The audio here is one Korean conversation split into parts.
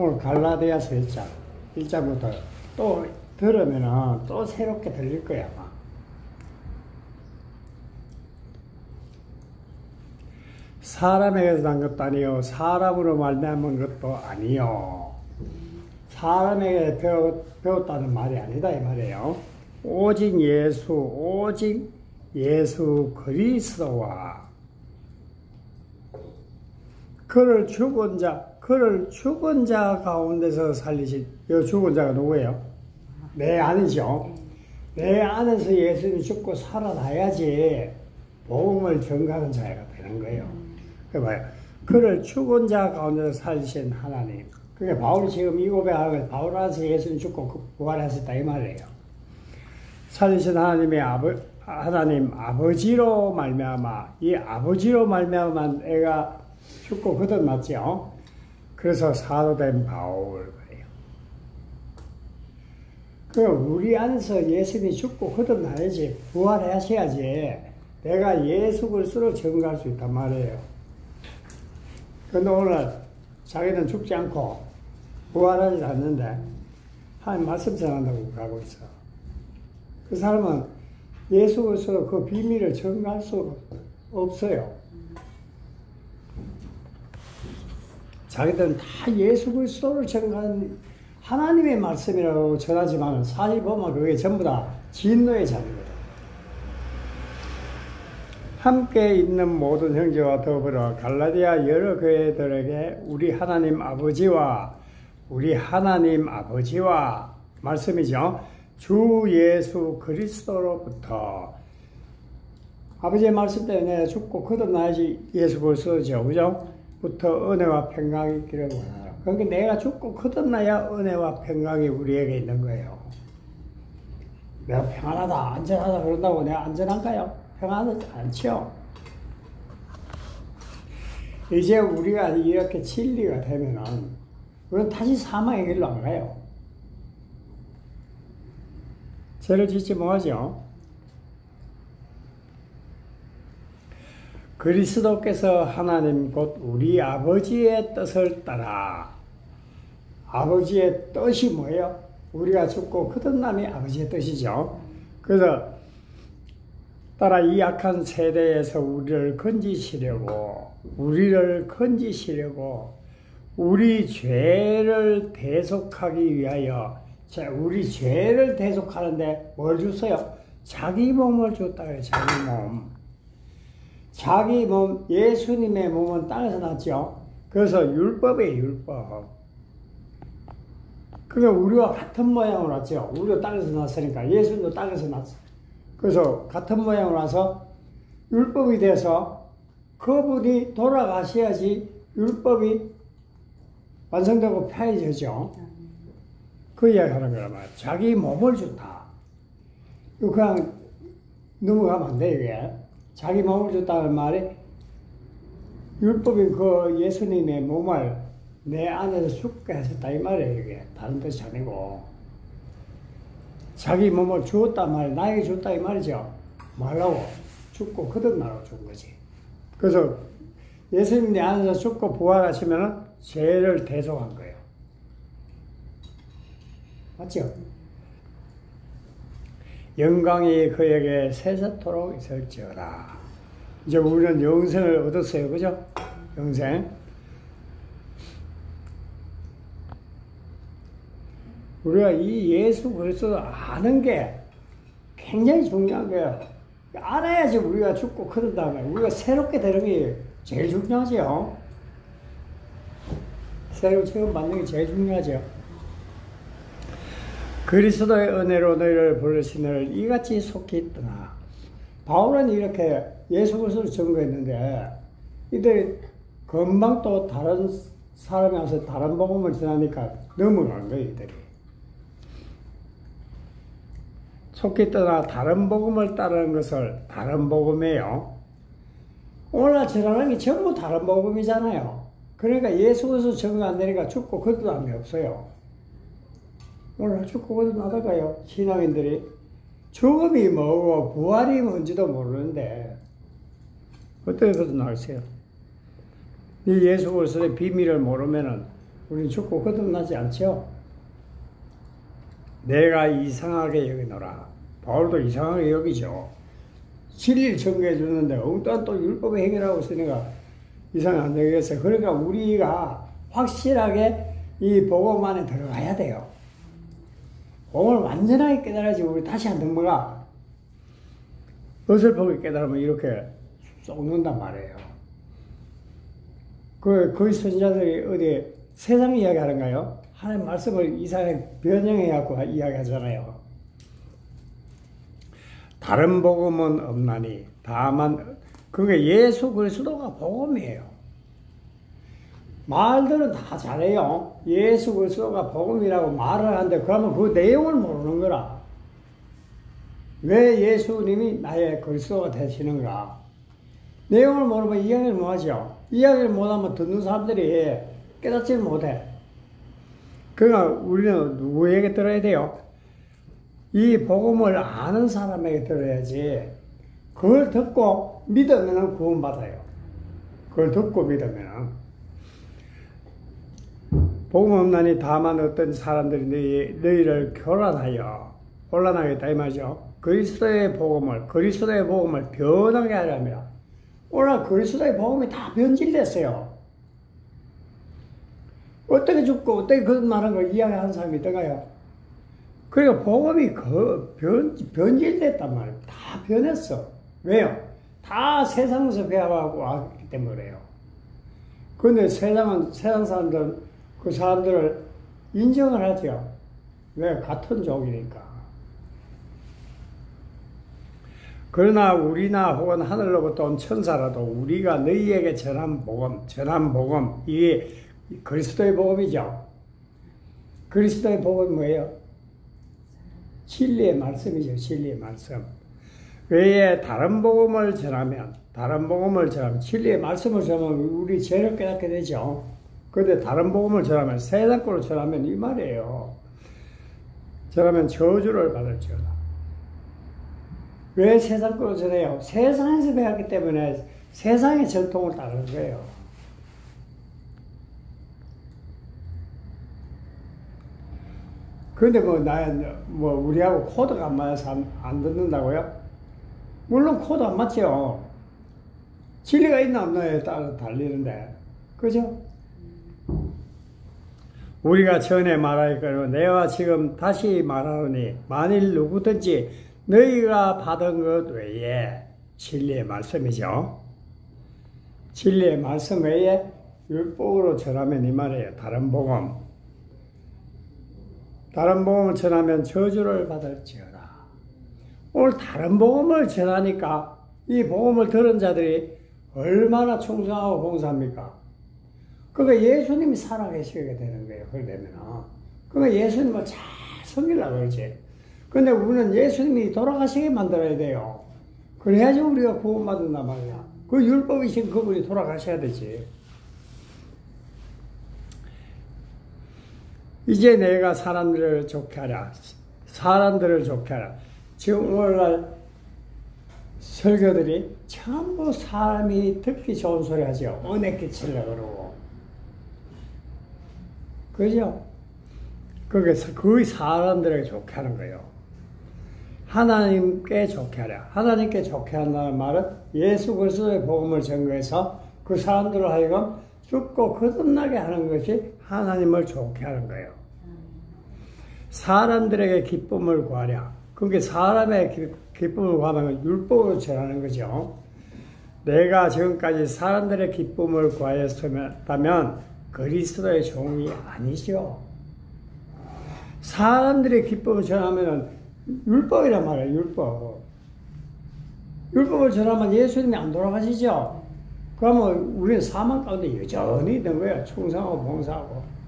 오늘 갈라디아서 1장부터 또 들으면은 또 새롭게 들릴 거야, 아마. 사람에게서 난 것도 아니요, 사람으로 말미암은 것도 아니요. 사람에게 배웠다는 말이 아니다, 이 말이에요. 오직 예수 그리스도와 그를 죽은 자 가운데서 살리신, 이 죽은 자가 누구예요? 내 안이죠. 내 안에서 예수님이 죽고 살아나야지 복음을 전가하는 자가 되는 거예요. 그 봐요. 그를 죽은 자 가운데서 살리신 하나님. 그게 바울이 지금 이 고백하는 거예요. 바울 안에서 예수님 죽고 부활하셨다 이 말이에요. 살리신 하나님 아버지로 말미암아, 이 아버지로 말미암아 애가 죽고 거듭났죠. 그래서 사도된 바울 그래요. 그 우리 안에서 예수님이 죽고 거듭나야지, 부활하셔야지 내가 예수 그리스도로 증거할 수 있단 말이에요. 근데 오늘 자기는 죽지 않고 부활하지 않는데 하나님 말씀 전한다고 가고 있어. 그 사람은 예수 그리스도로 그 비밀을 증거할 수 없어요. 자기들은 다 예수 그리스도를 증거하는 하나님의 말씀이라고 전하지만 사실 보면 그게 전부 다 진노의 자리거든. 함께 있는 모든 형제와 더불어 갈라디아 여러 교회들에게 우리 하나님 아버지와 말씀이죠. 주 예수 그리스도로부터, 아버지의 말씀 때문에 죽고 거듭나야지 예수 그리스도죠. 그죠? 부터 은혜와 평강이 있기를 원하라. 그러니까 내가 죽고 거듭나야 은혜와 평강이 우리에게 있는 거예요. 내가 평안하다, 안전하다 그런다고 내가 안전한가요? 평안하지 않죠. 이제 우리가 이렇게 진리가 되면은 우리는 다시 사망의 길로 안 가요. 죄를 짓지 못하죠. 그리스도께서 하나님 곧 우리 아버지의 뜻을 따라, 아버지의 뜻이 뭐예요? 우리가 죽고 거듭남이 아버지의 뜻이죠. 그래서 따라 이 악한 세대에서 우리를 건지시려고 우리 죄를 대속하기 위하여, 우리 죄를 대속하는데 뭘 줬어요? 자기 몸을 줬다 그래요. 자기 몸, 예수님의 몸은 땅에서 났죠. 그래서 율법이에요, 율법. 그러니까 우리와 같은 모양으로 났죠. 우리도 땅에서 났으니까 예수님도 땅에서 났어. 그래서 같은 모양으로 나서 율법이 돼서 그분이 돌아가셔야지 율법이 완성되고 폐해지죠. 그 이야기 하는 거란 말이야. 자기 몸을 줬다. 이거 그냥 넘어가면 안 돼, 이게. 자기 몸을 줬다는 말이 율법이 그 예수님의 몸을 내 안에서 죽게 하셨다 이 말이에요. 이게 다른 뜻이 아니고 자기 몸을 주었단 말이에요. 나에게 줬다 이 말이죠. 말라고 죽고 거듭나라고 준 거지. 그래서 예수님 내 안에서 죽고 부활하시면 죄를 대속한 거예요. 맞죠? 영광이 그에게 세세토록 있을지어다. 이제 우리는 영생을 얻었어요. 그죠? 영생. 우리가 이 예수 그리스도를 아는 게 굉장히 중요한 거예요. 알아야지 우리가 죽고 거듭나면 우리가 새롭게 되는 게 제일 중요하죠. 새로 처음 받는 게 제일 중요하죠. 그리스도의 은혜로 너희를 부르시는 이같이 속히 있더나. 바울은 이렇게 예수 그리스도를 증거했는데 이들이 금방 또 다른 사람이 와서 다른 복음을 전하니까 넘어간 거예요, 이들이. 속히 떠나 다른 복음을 따르는 것을 다른 복음이에요. 오늘날 전하는 게 전부 다른 복음이잖아요. 그러니까 예수 그리스도 증거 안 되니까 죽고 거듭남이 없어요. 오늘 죽고 거듭나다가요, 신앙인들이 죽음이 뭐고 부활이 뭔지도 모르는데 어떻게 거듭나겠어요? 이 예수 그리스도의 비밀을 모르면은 우리는 죽고 거듭나지 않죠? 내가 이상하게 여기노라. 바울도 이상하게 여기죠. 진리를 전개해 주는데 엉뚱한 또 율법의 행위라고 쓰니까 이상하게 안 되겠어요. 그러니까 우리가 확실하게 이 복음 안에 들어가야 돼요. 복음을 완전하게 깨달아야지 우리 다시 안 넘어가. 어설프게 깨달으면 이렇게 쏙는단 말이에요. 거기 선지자들이 어디 세상 이야기 하는가요? 하나님 말씀을 이상하게 변형해갖고 이야기하잖아요. 다른 복음은 없나니 다만 그게 예수 그리스도가 복음이에요. 말들은 다 잘해요. 예수 그리스도가 복음이라고 말을 하는데 그러면 그 내용을 모르는 거라. 왜 예수님이 나의 그리스도가 되시는가? 내용을 모르면 이야기를 못하죠. 이야기를 못하면 듣는 사람들이 깨닫지를 못해. 그러니까 우리는 누구에게 들어야 돼요? 이 복음을 아는 사람에게 들어야지. 그걸 듣고 믿으면 구원받아요. 그걸 듣고 믿으면. 복음 없나니 다만 어떤 사람들이 너희를 곤란하겠다 이 말이죠. 그리스도의 복음을 변하게 하려면 오늘 그리스도의 복음이 다 변질됐어요. 어떻게 죽고 어떻게 거듭나는 걸 이야기하는 사람이 있던가요? 그러니까 복음이 변질됐단 말이에요. 다 변했어. 왜요? 다 세상에서 배워가고 왔기 때문에요. 그런데 세상 사람들은 그 사람들을 인정을 하죠. 왜? 같은 종이니까. 그러나 우리나 혹은 하늘로부터 온 천사라도 우리가 너희에게 전한 복음, 이게 그리스도의 복음이죠. 그리스도의 복음이 뭐예요? 진리의 말씀이죠. 진리의 말씀. 외에 다른 복음을 전하면 진리의 말씀을 전하면 우리 죄를 깨닫게 되죠. 그런데 다른 복음을 전하면 세상 거로 전하면 이 말이에요. 전하면 저주를 받을지어다. 왜 세상 거로 전해요? 세상에서 배웠기 때문에 세상의 전통을 따르는 거예요. 그런데 우리하고 코드가 안 맞아서 안 듣는다고요? 물론 코드 안 맞죠. 진리가 있나 없나에 따라 달리는데. 그죠? 우리가 전에 말하기로 내가 지금 다시 말하노니 만일 누구든지 너희가 받은 것 외에 진리의 말씀이죠. 진리의 말씀 외에 율법으로 전하면 이 말이에요. 다른 복음을 전하면 저주를 받을지어다. 오늘 다른 복음을 전하니까 이 복음을 들은 자들이 얼마나 충성하고 봉사합니까? 그러니까 예수님이 살아계시게 되는 거예요. 그러려면. 그러니까 예수님을 잘 섬기려고 그러지. 근데 우리는 예수님이 돌아가시게 만들어야 돼요. 그래야지 우리가 구원받는단 말이야. 그 율법이신 그분이 돌아가셔야 되지. 이제 내가 사람들을 좋게 하라. 지금 오늘날 설교들이 전부 사람이 듣기 좋은 소리 하죠. 은혜 끼치려고 그러고. 그죠? 그래서 그 사람들에게 좋게 하는 거예요. 하나님께 좋게 하라. 하나님께 좋게 한다는 말은 예수 그리스도의 복음을 전거해서 그 사람들을 하여금 죽고 거듭나게 하는 것이 하나님을 좋게 하는 거예요. 사람들에게 기쁨을 구하랴. 그게 사람의 기쁨을 구하면 율법으로 전하는 거죠. 내가 지금까지 사람들의 기쁨을 구하였다면 그리스도의 종이 아니죠. 사람들의 기쁨을 전하면 율법이란 말이에요. 율법을 전하면 예수님이 안 돌아가시죠. 그러면 우리는 사망 가운데 여전히 있는 거예요. 충성하고 봉사하고.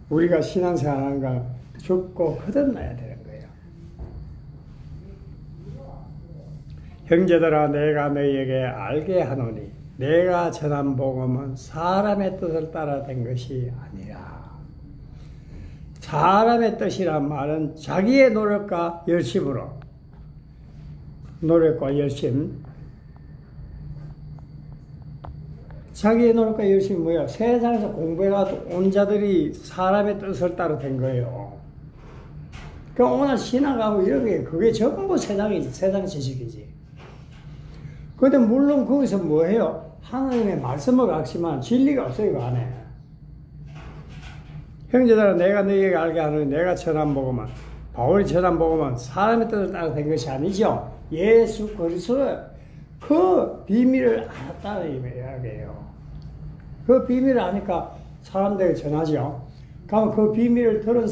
우리가 신앙생활하는 건 죽고 거듭나야 되는 거예요. 형제들아, 내가 너희에게 알게 하노니 내가 전한 복음은 사람의 뜻을 따라 된 것이 아니라. 사람의 뜻이란 말은 자기의 노력과 열심으로 노력과 열심. 자기의 노력과 열심이 뭐야? 세상에서 공부해가지고 온 자들이 사람의 뜻을 따라 된 거예요. 그러니까 오늘 신학하고 이런 게 그게 전부 세상 지식이지. 근데 물론 거기서 뭐 해요? 하나님의 말씀을 갖지만 진리가 없어요, 그 안에. 형제들아, 내가 너희에게 알게 하노니 내가 전한 복음은, 바울이 전한 복음은 사람의 뜻을 따라 된 것이 아니죠. 예수 그리스도의 그 비밀을 알았다는 이야기예요. 그 비밀을 아니까 사람들에게 전하죠. 그럼 그 비밀을 들은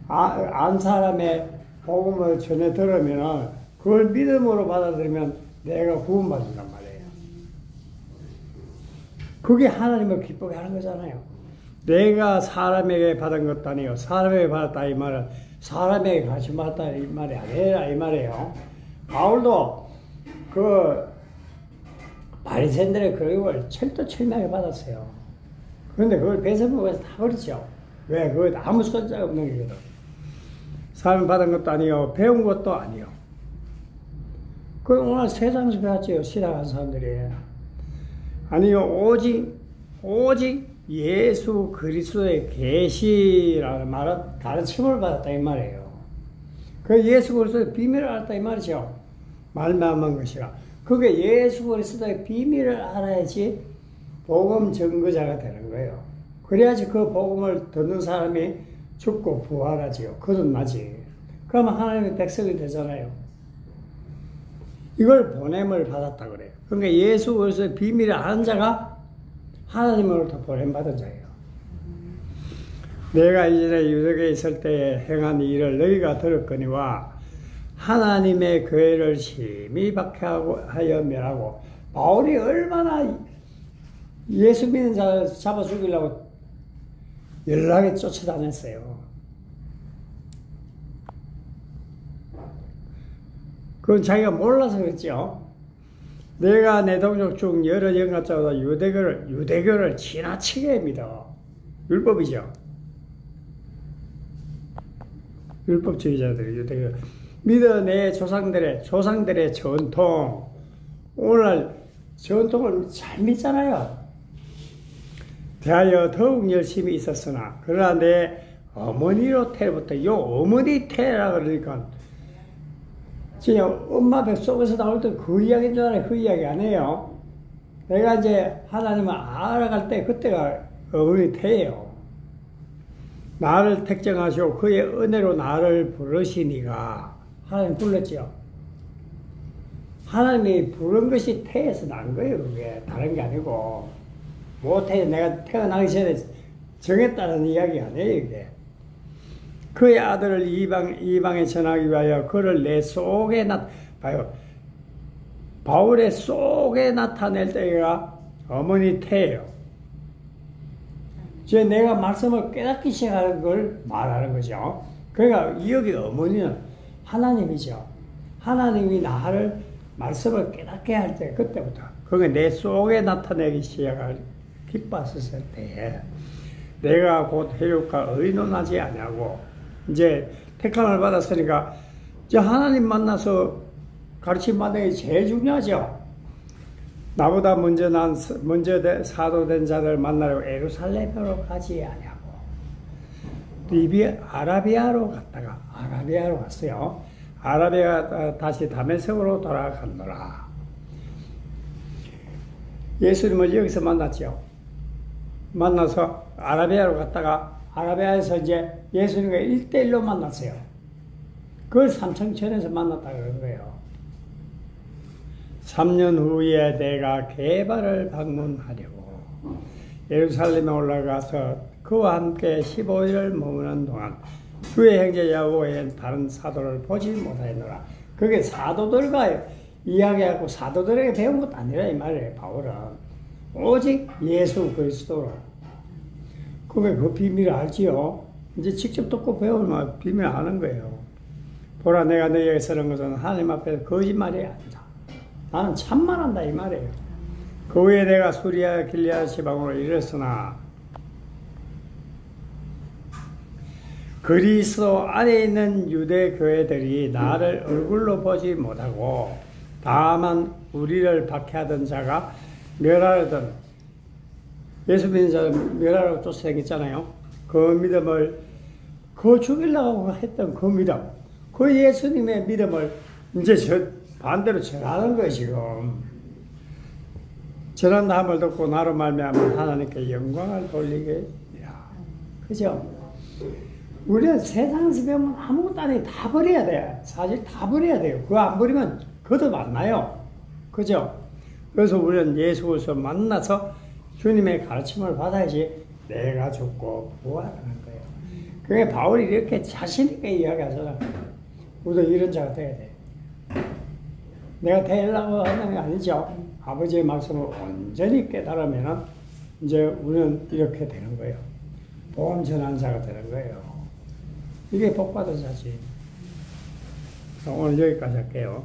안 사람의 복음을 전해 들으면 그걸 믿음으로 받아들이면 내가 구원받는단 말이에요. 그게 하나님을 기쁘게 하는 거잖아요. 내가 사람에게 받은 것도 아니요 사람에게 받았다 이 말은 사람에게 같이 받았다 이 말이 아니라 이 말이에요. 바울도 그 바리새인들의 교육을 철두철미하게 받았어요. 그런데 그걸 배설물에서 다 버리죠. 왜? 그거 아무 손자가 없는 거거든. 사람이 받은 것도 아니요 배운 것도 아니요. 그 오늘 세상에서 배웠죠. 신학한 사람들이. 아니요 오직 예수 그리스도의 계시라는 말은 가르침을 받았다 이 말이에요. 그 예수 그리스도의 비밀을 알았다 이 말이죠. 말미암은 것이라. 그게 예수 그리스도의 비밀을 알아야지 복음 증거자가 되는 거예요. 그래야지 그 복음을 듣는 사람이 죽고 부활하지요. 거듭나지. 그러면 하나님의 백성이 되잖아요. 이걸 보냄을 받았다 그래요. 그러니까 예수 그리스도의 비밀을 아는 자가 하나님으로부터 보냄받은 자예요. 내가 이전에 유대교에 있을 때 행한 일을 너희가 들었거니와 하나님의 교회를 심히 박해하여 멸하고 바울이 얼마나 예수 믿는 자를 잡아 죽이려고 연락에 쫓아다녔어요. 그건 자기가 몰라서 그랬죠. 내가 내 동족 중 여러 영가자보다 유대교를 지나치게 믿어. 율법이죠. 율법주의자들이 유대교. 믿어 내 조상들의 전통. 오늘날 전통을 잘 믿잖아요. 대하여 더욱 열심히 있었으나 그러나 내 어머니로 태부터 요 어머니 태라 그러니까 진짜 엄마 뱃속에서 나올 때 그 이야기인 줄 알아요. 그 이야기 안 해요. 내가 이제 하나님을 알아갈 때 그때가 어머니 태예요. 나를 택정하시고 그의 은혜로 나를 부르시니가 하나님 불렀죠. 하나님이 부른 것이 태에서 난 거예요. 그게 다른 게 아니고 못해 내가 태어나기 전에 정했다는 이야기 아니에요. 이게 그의 아들을 이방에 전하기 위하여 그를 내 속에 봐요. 바울의 속에 나타낼 때가 어머니 태예요. 이제 내가 말씀을 깨닫기 시작하는 걸 말하는 거죠. 그러니까 여기 어머니는 하나님이죠. 하나님이 나를 말씀을 깨닫게 할 때 그때부터 그게 내 속에 나타내기 시작할 기뻤을 때 내가 곧 혈육과 의논하지 아니하고 이제 택함을 받았으니까 이제 하나님 만나서 가르침 받는 게 제일 중요하죠. 나보다 먼저 사도된 자들 만나려고 예루살렘으로 가지 아니하고 아라비아로 갔어요. 아라비아가 다시 다메섹으로 돌아갔노라. 예수님을 여기서 만났죠. 만나서 아라비아로 갔다가 아라비아에서 이제 예수님과 1대1로 만났어요. 그걸 삼청천에서 만났다 그런 거예요. 3년 후에 내가 게바를 방문하려고 예루살렘에 올라가서 그와 함께 15일을 머무는 동안 주의 형제 야고보의 다른 사도를 보지 못하였노라. 그게 사도들과 이야기하고 사도들에게 배운 것도 아니라 이 말이에요. 바울은 오직 예수 그리스도라. 그게 그 비밀을 알지요. 이제 직접 듣고 배우면 비밀을 아는 거예요. 보라 내가 너희에게 쓰는 것은 하나님 앞에서 거짓말이 아니다. 나는 참말한다 이 말이에요. 그 후에 내가 수리아 길리아 지방으로 이르렀으나 그리스도 안에 있는 유대 교회들이 나를 얼굴로 보지 못하고 다만 우리를 박해하던 자가 멸하려던 예수 믿는 자는 멸하라고 쫓아다녔잖아요. 그 믿음을 그 죽이려고 했던 그 믿음, 그 예수님의 믿음을 이제 반대로 전하는 거예요. 지금 전한다함을 듣고 나로 말미암아 하나님께 영광을 돌리게 됩니다. 그죠? 우리는 세상에서 배우면 아무것도 아니고 다 버려야 돼. 사실 다 버려야 돼요. 그거 안 버리면 거듭 안 나요. 그죠? 그래서 우리는 예수를 만나서 주님의 가르침을 받아야지 내가 죽고 부활하는 거예요. 그게 바울이 이렇게 자신있게 이야기하잖아. 우리도 이런 자가 돼야 돼. 내가 되려고 하는 게 아니죠. 아버지의 말씀을 온전히 깨달으면 이제 우리는 이렇게 되는 거예요. 복음 전한 자가 되는 거예요. 이게 복받은 자지. 오늘 여기까지 할게요.